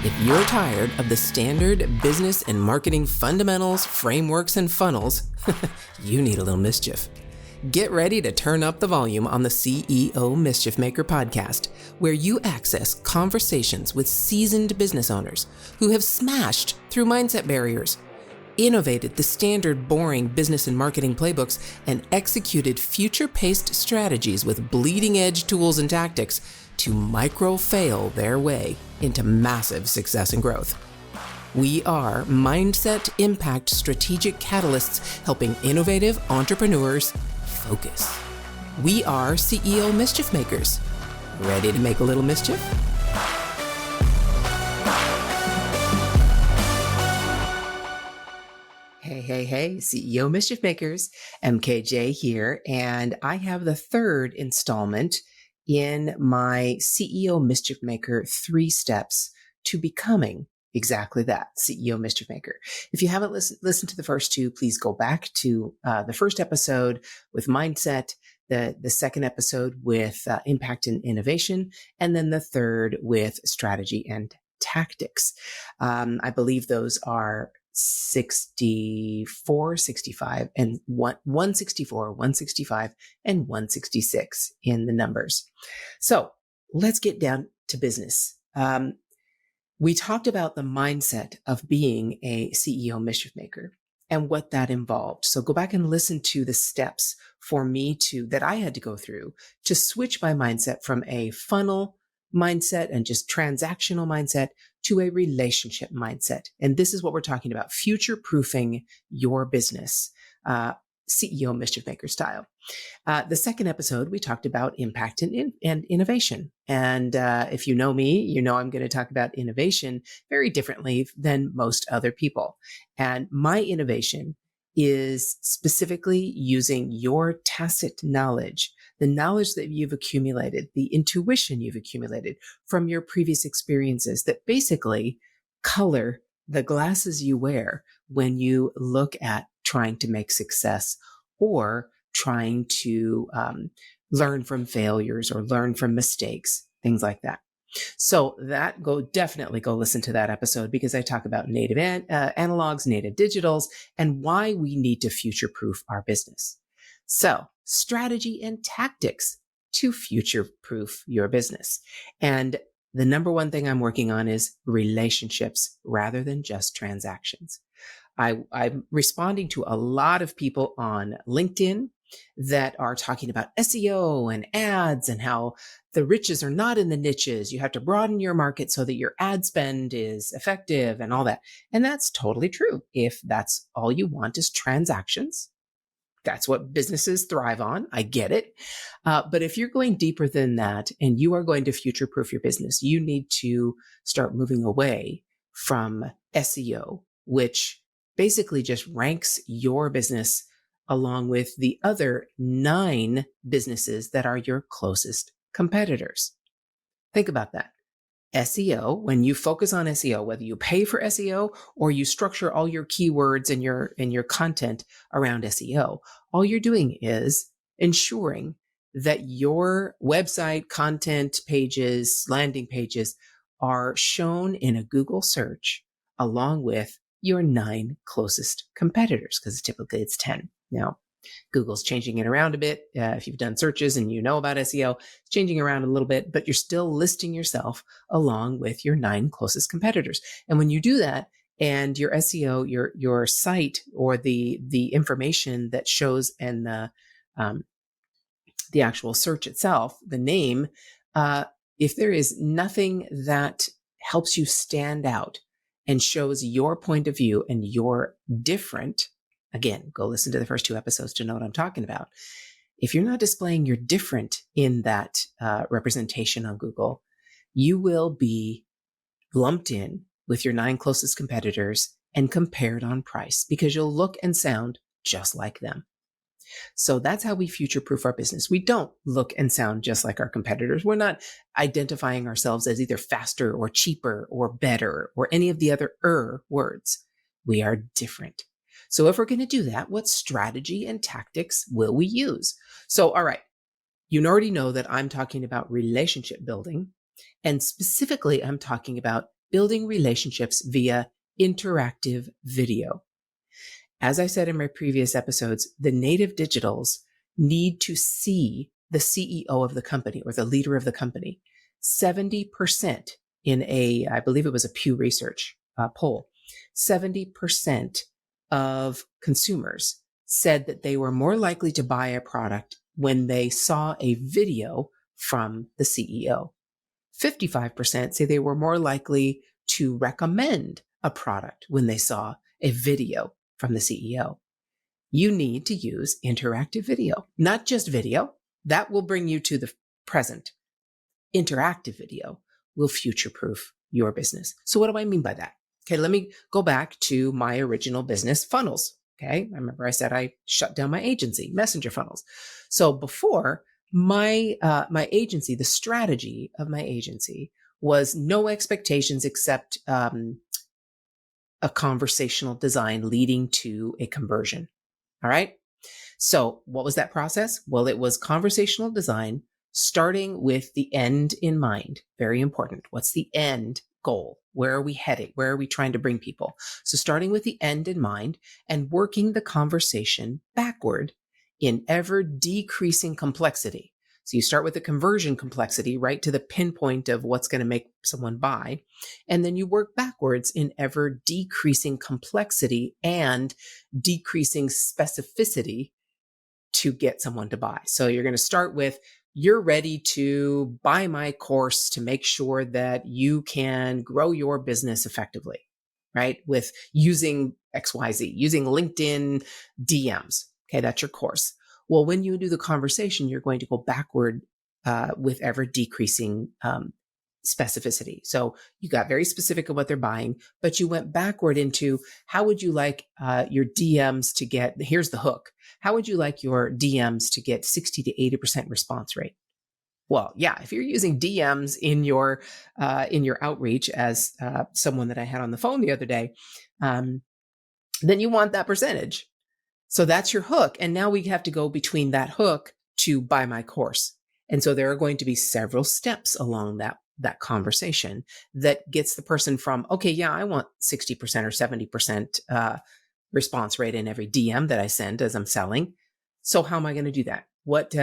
If you're tired of the standard business and marketing fundamentals, frameworks, and funnels, you need a little mischief. Get ready to turn up the volume on the CEO Mischief Maker podcast, where you access conversations with seasoned business owners who have smashed through mindset barriers, innovated the standard boring business and marketing playbooks, and executed future-paced strategies with bleeding-edge tools and tactics to micro-fail their way into massive success and growth. We are Mindset Impact Strategic Catalysts helping innovative entrepreneurs focus. We are CEO Mischief Makers. Ready to make a little mischief? Hey, CEO Mischief Makers, MKJ here, and I have the third installment in my CEO Mischief Maker 3 steps to becoming exactly that, CEO Mischief Maker. If you haven't listened to the first 2, please go back to the first episode with mindset, the second episode with impact and innovation, and then the third with strategy and tactics. I believe those are 64, 65, and 164, 165, and 166 in the numbers. So let's get down to business. We talked about the mindset of being a CEO Mischief Maker and what that involved. So go back and listen to the steps for me that I had to go through to switch my mindset from a funnel mindset and just transactional mindset to a relationship mindset. And this is what we're talking about, future-proofing your business, CEO Mischief Maker style. The second episode, we talked about impact and innovation. And if you know me, you know I'm going to talk about innovation very differently than most other people. And my innovation is specifically using your tacit knowledge, the knowledge that you've accumulated, the intuition you've accumulated from your previous experiences that basically color the glasses you wear when you look at trying to make success or trying to learn from failures or learn from mistakes, things like that. So definitely go listen to that episode because I talk about native analogs, native digitals, and why we need to future-proof our business. So strategy and tactics to future-proof your business. And the number one thing I'm working on is relationships rather than just transactions. I'm responding to a lot of people on LinkedIn that are talking about SEO and ads and how the riches are not in the niches. You have to broaden your market so that your ad spend is effective and all that. And that's totally true. If that's all you want is transactions, that's what businesses thrive on. I get it. But if you're going deeper than that and you are going to future-proof your business, you need to start moving away from SEO, which basically just ranks your business along with the other 9 businesses that are your closest competitors. Think about that. SEO, when you focus on SEO, whether you pay for SEO or you structure all your keywords and your content around SEO, all you're doing is ensuring that your website content pages, landing pages are shown in a Google search along with your 9 closest competitors, because typically it's 10. Now, Google's changing it around a bit. If you've done searches and you know about SEO, it's changing around a little bit, but you're still listing yourself along with your 9 closest competitors. And when you do that, and your SEO, your site, or the information that shows in the actual search itself, the name, if there is nothing that helps you stand out and shows your point of view and you're different, again, go listen to the first 2 episodes to know what I'm talking about. If you're not displaying your different in that representation on Google, you will be lumped in with your 9 closest competitors and compared on price because you'll look and sound just like them. So that's how we future-proof our business. We don't look and sound just like our competitors. We're not identifying ourselves as either faster or cheaper or better or any of the other words. We are different. So if we're going to do that, what strategy and tactics will we use? So, all right, you already know that I'm talking about relationship building, and specifically I'm talking about building relationships via interactive video. As I said in my previous episodes, the native digitals need to see the CEO of the company or the leader of the company. 70% in I believe it was a Pew Research poll, 70% of consumers said that they were more likely to buy a product when they saw a video from the CEO. 55% say they were more likely to recommend a product when they saw a video from the CEO. You need to use interactive video, not just video. That will bring you to the present. Interactive video will future-proof your business. So what do I mean by that? Okay, let me go back to my original business, funnels. Okay, I remember I said I shut down my agency, Messenger Funnels. So before my agency, the strategy of my agency was no expectations except a conversational design leading to a conversion. All right. So what was that process? Well, it was conversational design starting with the end in mind. Very important. What's the end goal? Where are we heading? Where are we trying to bring people? So starting with the end in mind and working the conversation backward in ever decreasing complexity. So you start with the conversion complexity, right to the pinpoint of what's going to make someone buy. And then you work backwards in ever decreasing complexity and decreasing specificity to get someone to buy. So you're going to start with, you're ready to buy my course to make sure that you can grow your business effectively, right? With using XYZ, using LinkedIn DMs. Okay, that's your course. Well, when you do the conversation, you're going to go backward with ever decreasing specificity. So you got very specific of what they're buying, but you went backward into how would you like your DMs to get, here's the hook. How would you like your DMs to get 60 to 80% response rate? Well, yeah, if you're using DMs in your outreach, as someone that I had on the phone the other day, then you want that percentage. So that's your hook. And now we have to go between that hook to buy my course. And so there are going to be several steps along that conversation that gets the person from, okay, yeah, I want 60% or 70% response rate in every DM that I send as I'm selling. So how am I going to do that? What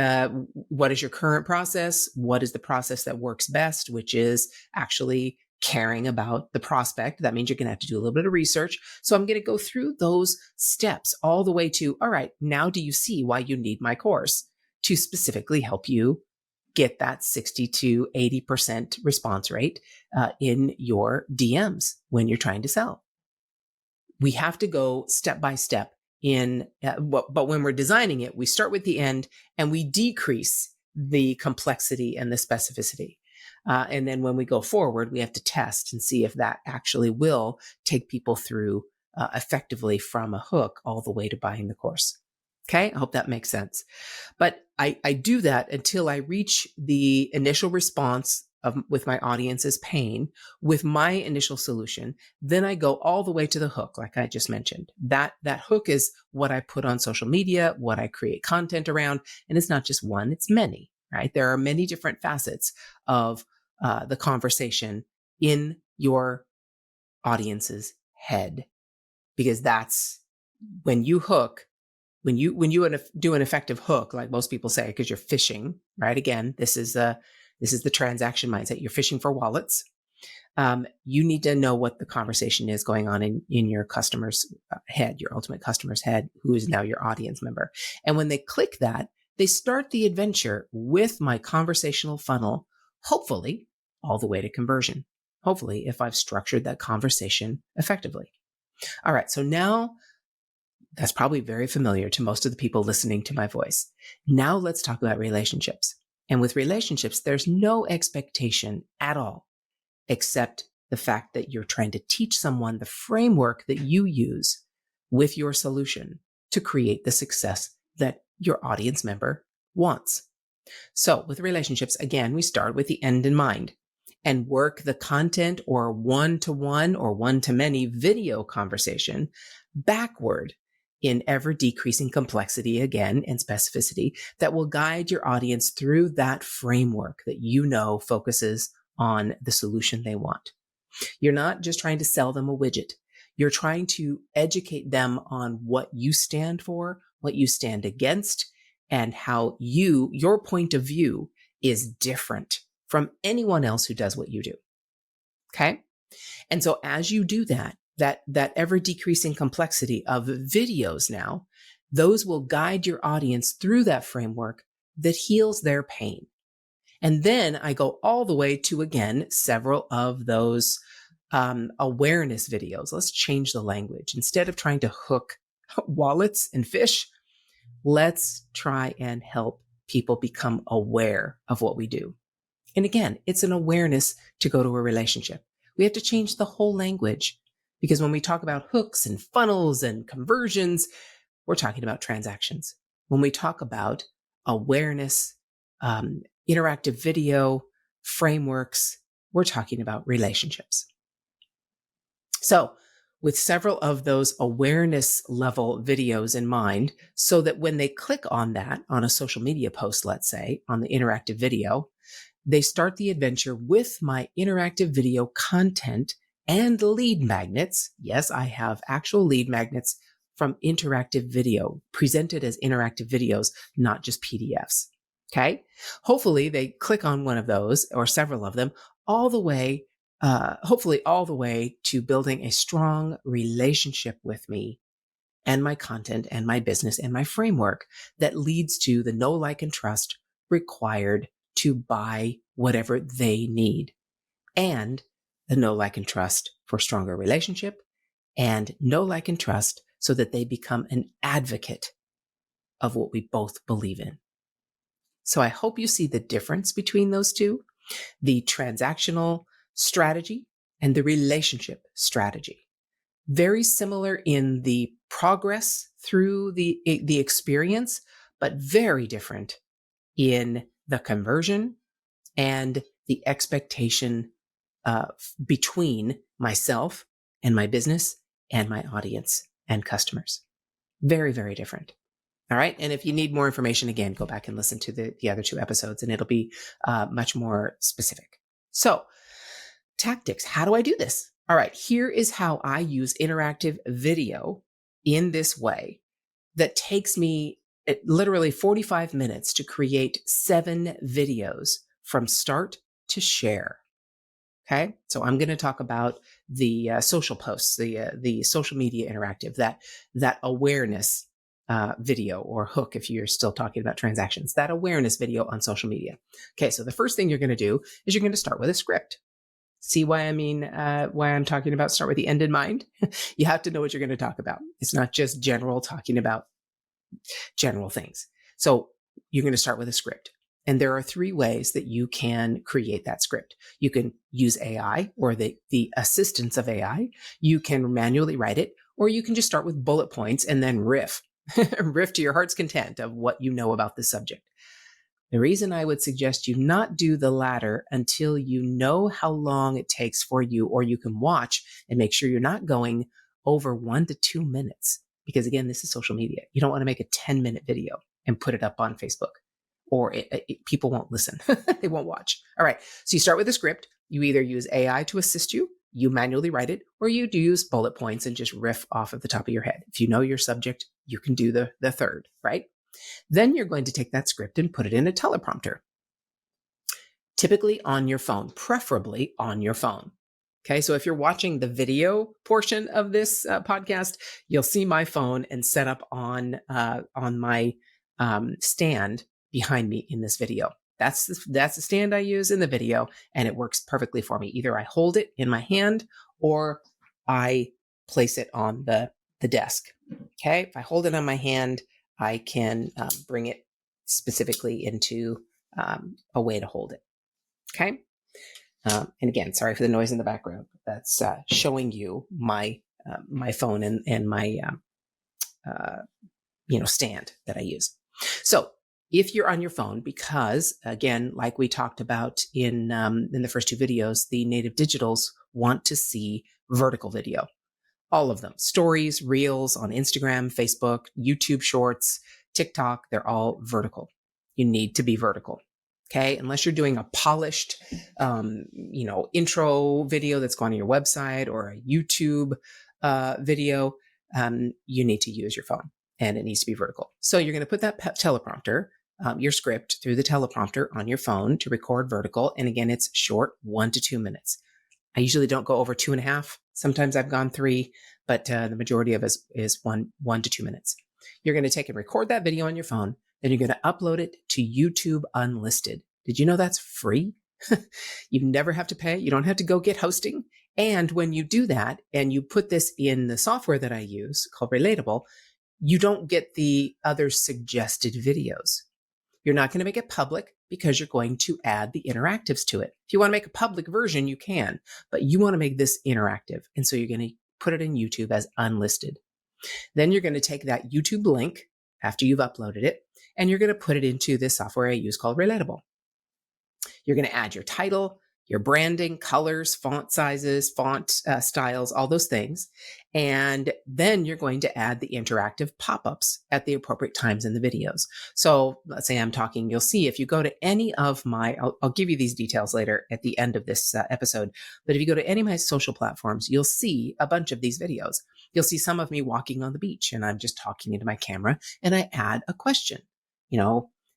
is your current process? What is the process that works best, which is actually caring about the prospect? That means you're going to have to do a little bit of research. So I'm going to go through those steps all the way to, all right, now do you see why you need my course to specifically help you get that 60 to 80% response rate in your DMs when you're trying to sell? We have to go step by step but when we're designing it, we start with the end and we decrease the complexity and the specificity. And then when we go forward, we have to test and see if that actually will take people through effectively from a hook all the way to buying the course. Okay, I hope that makes sense. But I do that until I reach the initial response with my audience's pain, with my initial solution. Then I go all the way to the hook, like I just mentioned. That hook is what I put on social media, what I create content around. And it's not just one, it's many, right? There are many different facets of the conversation in your audience's head, because that's when you hook. When you do an effective hook, like most people say, because you're fishing, right? Again, this is the transaction mindset. You're fishing for wallets. You need to know what the conversation is going on in your customer's head, your ultimate customer's head, who is now your audience member. And when they click that, they start the adventure with my conversational funnel, hopefully all the way to conversion. Hopefully, if I've structured that conversation effectively. All right. So now, that's probably very familiar to most of the people listening to my voice. Now let's talk about relationships. And with relationships, there's no expectation at all, except the fact that you're trying to teach someone the framework that you use with your solution to create the success that your audience member wants. So with relationships, again, we start with the end in mind and work the content or one-to-one or one-to-many video conversation backward in ever decreasing complexity again and specificity that will guide your audience through that framework that you know focuses on the solution they want. You're not just trying to sell them a widget. You're trying to educate them on what you stand for, what you stand against, and how your point of view is different from anyone else who does what you do. Okay? And so as you do that ever decreasing complexity of videos now, those will guide your audience through that framework that heals their pain. And then I go all the way to, again, several of those awareness videos. Let's change the language. Instead of trying to hook wallets and fish, let's try and help people become aware of what we do. And again, it's an awareness to go to a relationship. We have to change the whole language, because when we talk about hooks and funnels and conversions, we're talking about transactions. When we talk about awareness, interactive video, frameworks, we're talking about relationships. So with several of those awareness level videos in mind, so that when they click on that, on a social media post, let's say, on the interactive video, they start the adventure with my interactive video content and lead magnets. Yes, I have actual lead magnets from interactive video, presented as interactive videos, not just PDFs. Okay. Hopefully they click on one of those or several of them hopefully all the way to building a strong relationship with me and my content and my business and my framework that leads to the know, like, and trust required to buy whatever they need, and the know, like, and trust for stronger relationship, and know, like, and trust so that they become an advocate of what we both believe in. So I hope you see the difference between those two, the transactional strategy and the relationship strategy. Very similar in the progress through the experience, but very different in the conversion and the expectation between myself and my business and my audience and customers. Very, very different. All right. And if you need more information, again, go back and listen to the other two episodes, and it'll be much more specific. So tactics, how do I do this? All right. Here is how I use interactive video in this way that takes me literally 45 minutes to create 7 videos from start to share. Okay. So I'm going to talk about the social posts, the social media interactive, that awareness video or hook, if you're still talking about transactions, that awareness video on social media. Okay. So the first thing you're going to do is you're going to start with a script. See why I'm talking about start with the end in mind? You have to know what you're going to talk about. It's not just general talking about general things. So you're going to start with a script. And there are 3 ways that you can create that script. You can use AI or the assistance of AI. You can manually write it, or you can just start with bullet points and then riff to your heart's content of what you know about the subject. The reason I would suggest you not do the latter until you know how long it takes for you, or you can watch and make sure you're not going over 1 to 2 minutes. Because again, this is social media. You don't want to make a 10-minute video and put it up on Facebook, or people won't listen. They won't watch. All right. So you start with a script. You either use AI to assist you, you manually write it, or you do use bullet points and just riff off of the top of your head. If you know your subject, you can do the third, right? Then you're going to take that script and put it in a teleprompter, typically on your phone, preferably on your phone. Okay, so if you're watching the video portion of this podcast, you'll see my phone and set up on my stand behind me in this video. That's the stand I use in the video, and it works perfectly for me. Either I hold it in my hand or I place it on the desk. Okay, if I hold it on my hand, I can bring it specifically into a way to hold it. Okay. And again, sorry for the noise in the background. That's showing you my phone and my stand that I use. So if you're on your phone, because again, like we talked about in the first 2 videos, the native digitals want to see vertical video. All of them, stories, reels on Instagram, Facebook, YouTube Shorts, TikTok, they're all vertical. You need to be vertical. Okay. Unless you're doing a polished, intro video that's going to your website or a YouTube video, you need to use your phone and it needs to be vertical. So you're going to put that teleprompter, your script through the teleprompter on your phone to record vertical. And again, it's short, 1 to 2 minutes. I usually don't go over 2.5. Sometimes I've gone 3, but the majority of it is 1 to 2 minutes. You're going to take and record that video on your phone. Then you're going to upload it to YouTube Unlisted. Did you know that's free? You never have to pay. You don't have to go get hosting. And when you do that and you put this in the software that I use called Relatable, you don't get the other suggested videos. You're not going to make it public because you're going to add the interactives to it. If you want to make a public version, you can, but you want to make this interactive. And so you're going to put it in YouTube as unlisted. Then you're going to take that YouTube link after you've uploaded it, and you're going to put it into this software I use called Relatable. You're going to add your title, your branding, colors, font sizes, font styles, all those things. And then you're going to add the interactive pop-ups at the appropriate times in the videos. So let's say I'm talking, you'll see if you go to any of my, I'll give you these details later at the end of this episode, but if you go to any of my social platforms, you'll see a bunch of these videos. You'll see some of me walking on the beach and I'm just talking into my camera and I add a question,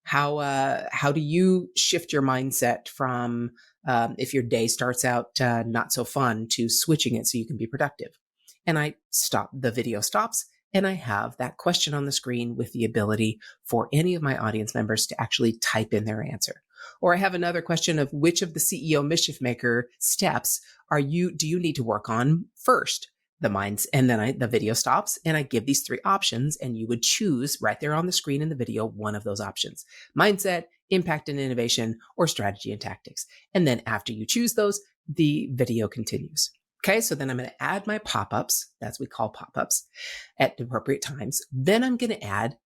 how do you shift your mindset from if your day starts out not so fun to switching it so you can be productive? And the video stops, and I have that question on the screen with the ability for any of my audience members to actually type in their answer. Or I have another question of which of the CEO Mischief Maker steps do you need to work on first? And then the video stops and I give these 3 options and you would choose right there on the screen in the video, one of those options: mindset, impact and innovation, or strategy and tactics. And then after you choose those, the video continues. Okay. So then I'm going to add my pop-ups. That's what we call pop-ups at the appropriate times. Then I'm going to add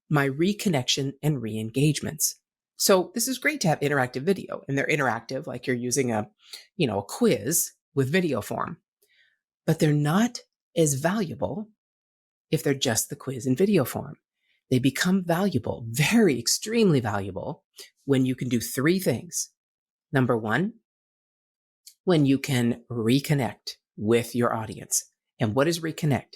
my reconnection and re-engagements. So this is great to have interactive video, and they're interactive like you're using a quiz with video form. But they're not as valuable if they're just the quiz in video form. They become valuable, very extremely valuable, when you can do 3 things. Number 1, when you can reconnect with your audience. And what is reconnect?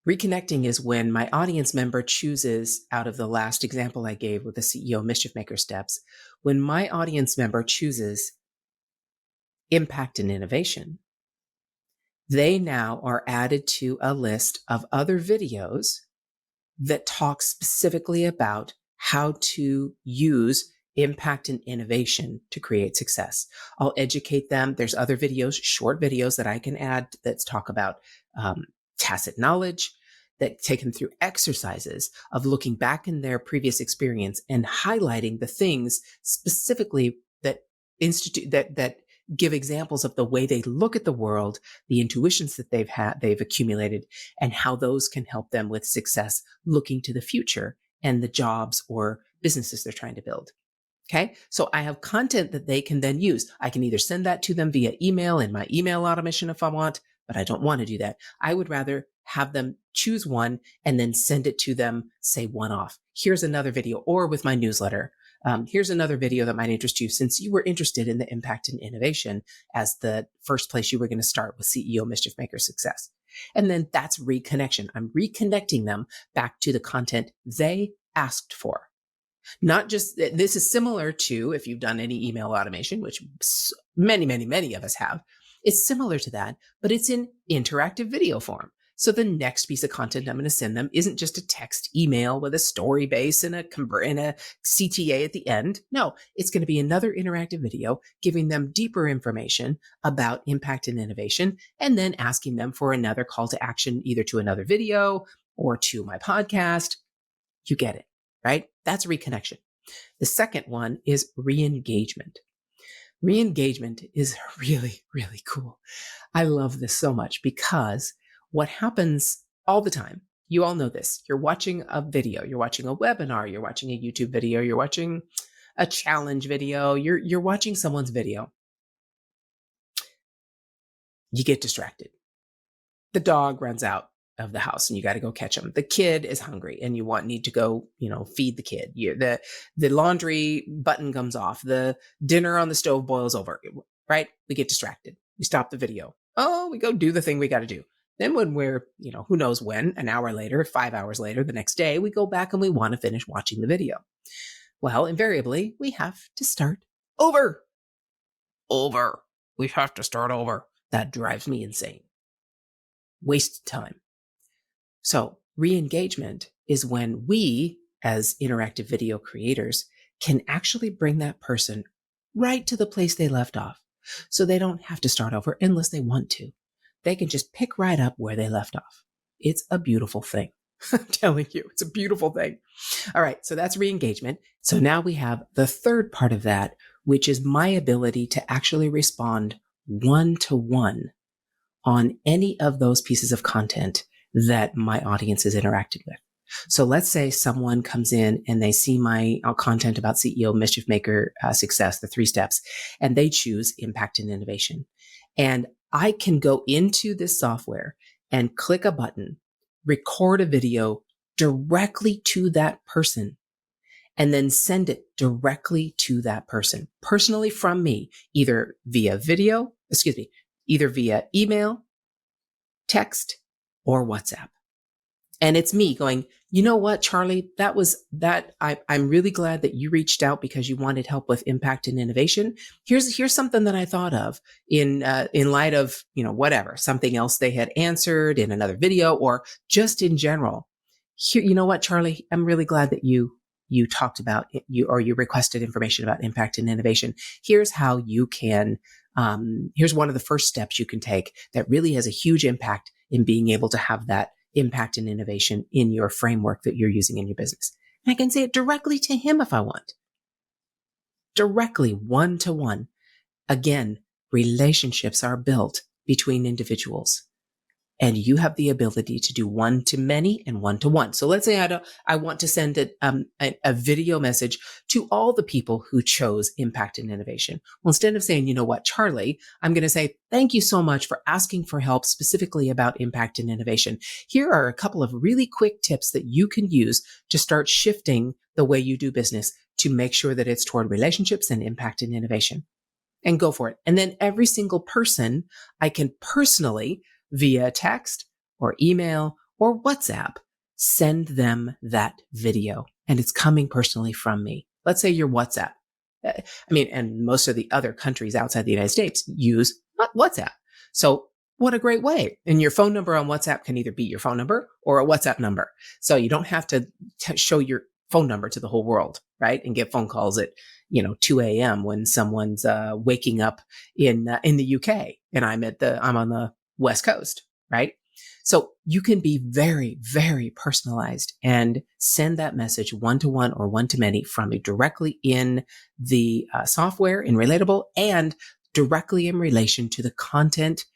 Reconnecting is when my audience member chooses, out of the last example I gave with the CEO Mischief Maker steps, when my audience member chooses impact and innovation, they now are added to a list of other videos that talk specifically about how to use impact and innovation to create success. I'll educate them. There's other videos, short videos that I can add that talk about tacit knowledge, that take them through exercises of looking back in their previous experience and highlighting the things specifically that give examples of the way they look at the world, the intuitions that they've accumulated, and how those can help them with success looking to the future and the jobs or businesses they're trying to build. Okay. So I have content that they can then use. I can either send that to them via email in my email automation if I want, but I don't want to do that. I would rather have them choose one and then send it to them, say one off. Here's another video, or with my newsletter. Here's another video that might interest you, since you were interested in the impact and innovation as the first place you were going to start with CEO Mischief Maker Success. And then that's reconnection. I'm reconnecting them back to the content they asked for. Not just, this is similar to if you've done any email automation, which many, many, many of us have. It's similar to that, but it's in interactive video form. So the next piece of content I'm going to send them isn't just a text email with a story base and a CTA at the end. No, it's going to be another interactive video giving them deeper information about impact and innovation, and then asking them for another call to action, either to another video or to my podcast. You get it, right? That's reconnection. The second one is re-engagement. Re-engagement is really, really cool. I love this so much because what happens all the time, you all know this, you're watching a video, you're watching a webinar, you're watching a YouTube video, you're watching a challenge video, you're watching someone's video. You get distracted. The dog runs out of the house and you got to go catch them. The kid is hungry and you need to go, feed the kid. The laundry button comes off. The dinner on the stove boils over, right? We get distracted. We stop the video. Oh, we go do the thing we got to do. Then when we're, who knows when, an hour later, 5 hours later, the next day, we go back and we want to finish watching the video. Well, invariably, we have to start over. We have to start over. That drives me insane. Wasted time. So re-engagement is when we, as interactive video creators, can actually bring that person right to the place they left off. So they don't have to start over unless they want to. They can just pick right up where they left off. It's a beautiful thing. I'm telling you, it's a beautiful thing. All right, so that's re-engagement. So now we have the third part of that, which is my ability to actually respond one-to-one on any of those pieces of content that my audience is interacting with. So let's say someone comes in and they see my content about CEO Mischief Maker success, the 3 steps, and they choose impact and innovation. And I can go into this software and click a button, record a video directly to that person, and then send it directly to that person, personally from me, either via email, text, or WhatsApp. And it's me going, you know what, Charlie, I'm really glad that you reached out because you wanted help with impact and innovation. Here's something that I thought of in light of, whatever, something else they had answered in another video or just in general. Here, you know what, Charlie, I'm really glad that you talked about you requested information about impact and innovation. Here's how you can, here's one of the first steps you can take that really has a huge impact in being able to have that impact and innovation in your framework that you're using in your business. And I can say it directly to him if I want. Directly, one-to-one. Again, relationships are built between individuals. And you have the ability to do one-to-many and one-to-one. So let's say I want to send a video message to all the people who chose impact and innovation. Well, instead of saying, you know what, Charlie, I'm going to say, thank you so much for asking for help specifically about impact and innovation. Here are a couple of really quick tips that you can use to start shifting the way you do business to make sure that it's toward relationships and impact and innovation. And go for it. And then every single person I can personally, via text or email or WhatsApp, send them that video. And it's coming personally from me. Let's say your WhatsApp. And most of the other countries outside the United States use WhatsApp. So what a great way. And your phone number on WhatsApp can either be your phone number or a WhatsApp number. So you don't have to show your phone number to the whole world, right? And get phone calls at 2 a.m. when someone's waking up in the UK and I'm on the West Coast, right? So you can be very, very personalized and send that message one-to-one or one-to-many from me directly in the software in Relatable and directly in relation to the content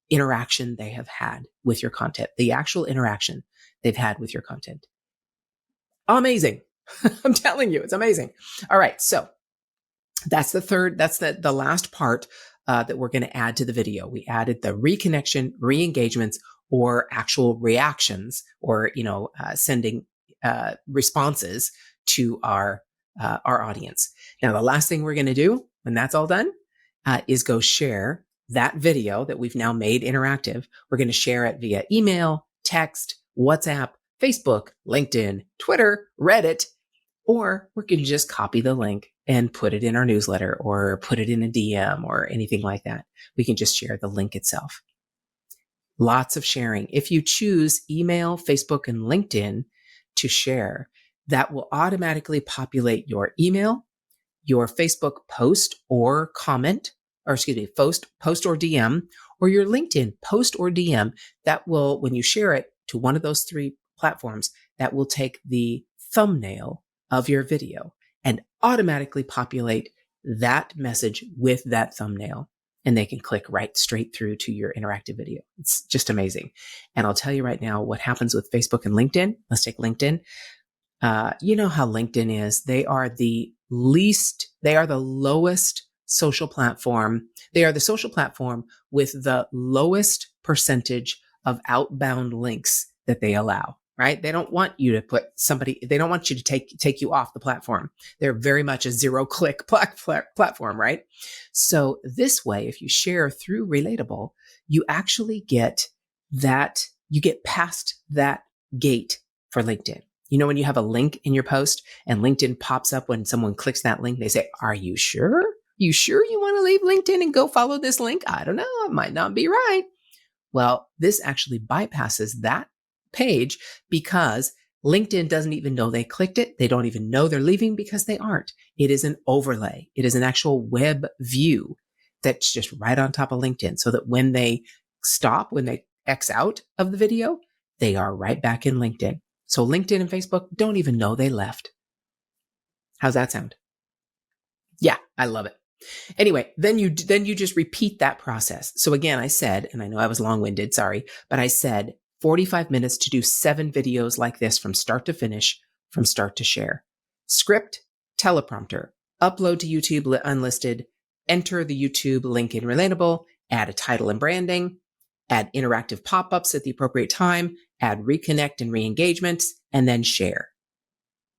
interaction they have had with your content, the actual interaction they've had with your content. Amazing. I'm telling you, it's amazing. All right. So that's the last part that we're going to add to the video. We added the reconnection, re-engagements, or actual reactions, or sending responses to our audience. Now, the last thing we're going to do when that's all done is go share that video that we've now made interactive. We're going to share it via email, text, WhatsApp, Facebook, LinkedIn, Twitter, Reddit, or we can just copy the link and put it in our newsletter or put it in a DM or anything like that. We can just share the link itself. Lots of sharing. If you choose email, Facebook, and LinkedIn to share, that will automatically populate your email, your Facebook post or comment, post or DM, or your LinkedIn post or DM. That will, when you share it to one of those 3 platforms, that will take the thumbnail of your video and automatically populate that message with that thumbnail. And they can click right straight through to your interactive video. It's just amazing. And I'll tell you right now what happens with Facebook and LinkedIn. Let's take LinkedIn. You know how LinkedIn is. They are the lowest social platform. They are the social platform with the lowest percentage of outbound links that they allow, right? They don't want you to they don't want you to take you off the platform. They're very much a zero-click platform, right? So this way, if you share through Relatable, you actually get you get past that gate for LinkedIn. You know, when you have a link in your post and LinkedIn pops up when someone clicks that link, they say, "Are you sure? You sure you want to leave LinkedIn and go follow this link? I don't know. It might not be right." Well, this actually bypasses that page because LinkedIn doesn't even know they clicked it. They don't even know they're leaving because they aren't. It is an overlay. It is an actual web view that's just right on top of LinkedIn so that when they X out of the video, they are right back in LinkedIn. So LinkedIn and Facebook don't even know they left. How's that sound? Yeah, I love it. Anyway, then you just repeat that process. So again, I said, and I know I was long-winded, sorry, but I said 45 minutes to do 7 videos like this from start to finish, from start to share. Script, teleprompter, upload to YouTube unlisted, enter the YouTube link in Relatable, add a title and branding, add interactive pop-ups at the appropriate time, add reconnect and re-engagements, and then share.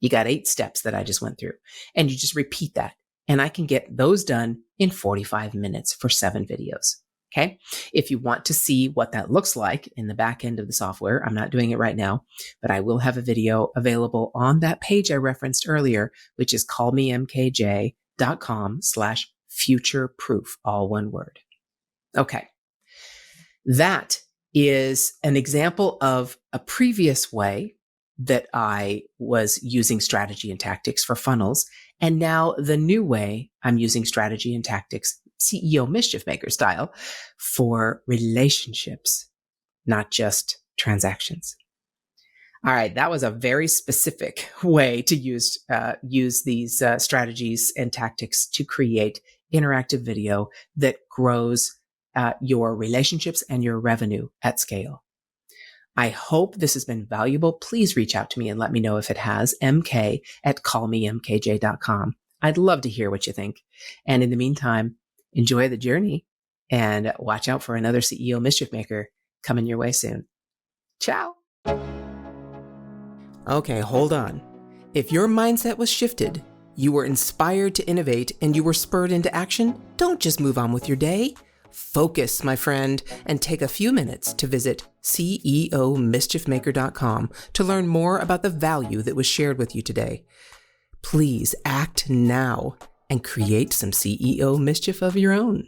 You got 8 steps that I just went through. And you just repeat that. And I can get those done in 45 minutes for 7 videos. Okay. If you want to see what that looks like in the back end of the software, I'm not doing it right now, but I will have a video available on that page I referenced earlier, which is callmemkj.com/futureproof, all one word. Okay. That is an example of a previous way that I was using strategy and tactics for funnels. And now the new way I'm using strategy and tactics, CEO Mischief Maker style, for relationships, not just transactions. All right, that was a very specific way to use these strategies and tactics to create interactive video that grows your relationships and your revenue at scale. I hope this has been valuable. Please reach out to me and let me know if it has. mk@callmemkj.com. I'd love to hear what you think. And in the meantime, enjoy the journey and watch out for another CEO Mischief Maker coming your way soon. Ciao. Okay, hold on. If your mindset was shifted, you were inspired to innovate, and you were spurred into action, don't just move on with your day. Focus, my friend, and take a few minutes to visit ceomischiefmaker.com to learn more about the value that was shared with you today. Please act now and create some CEO mischief of your own.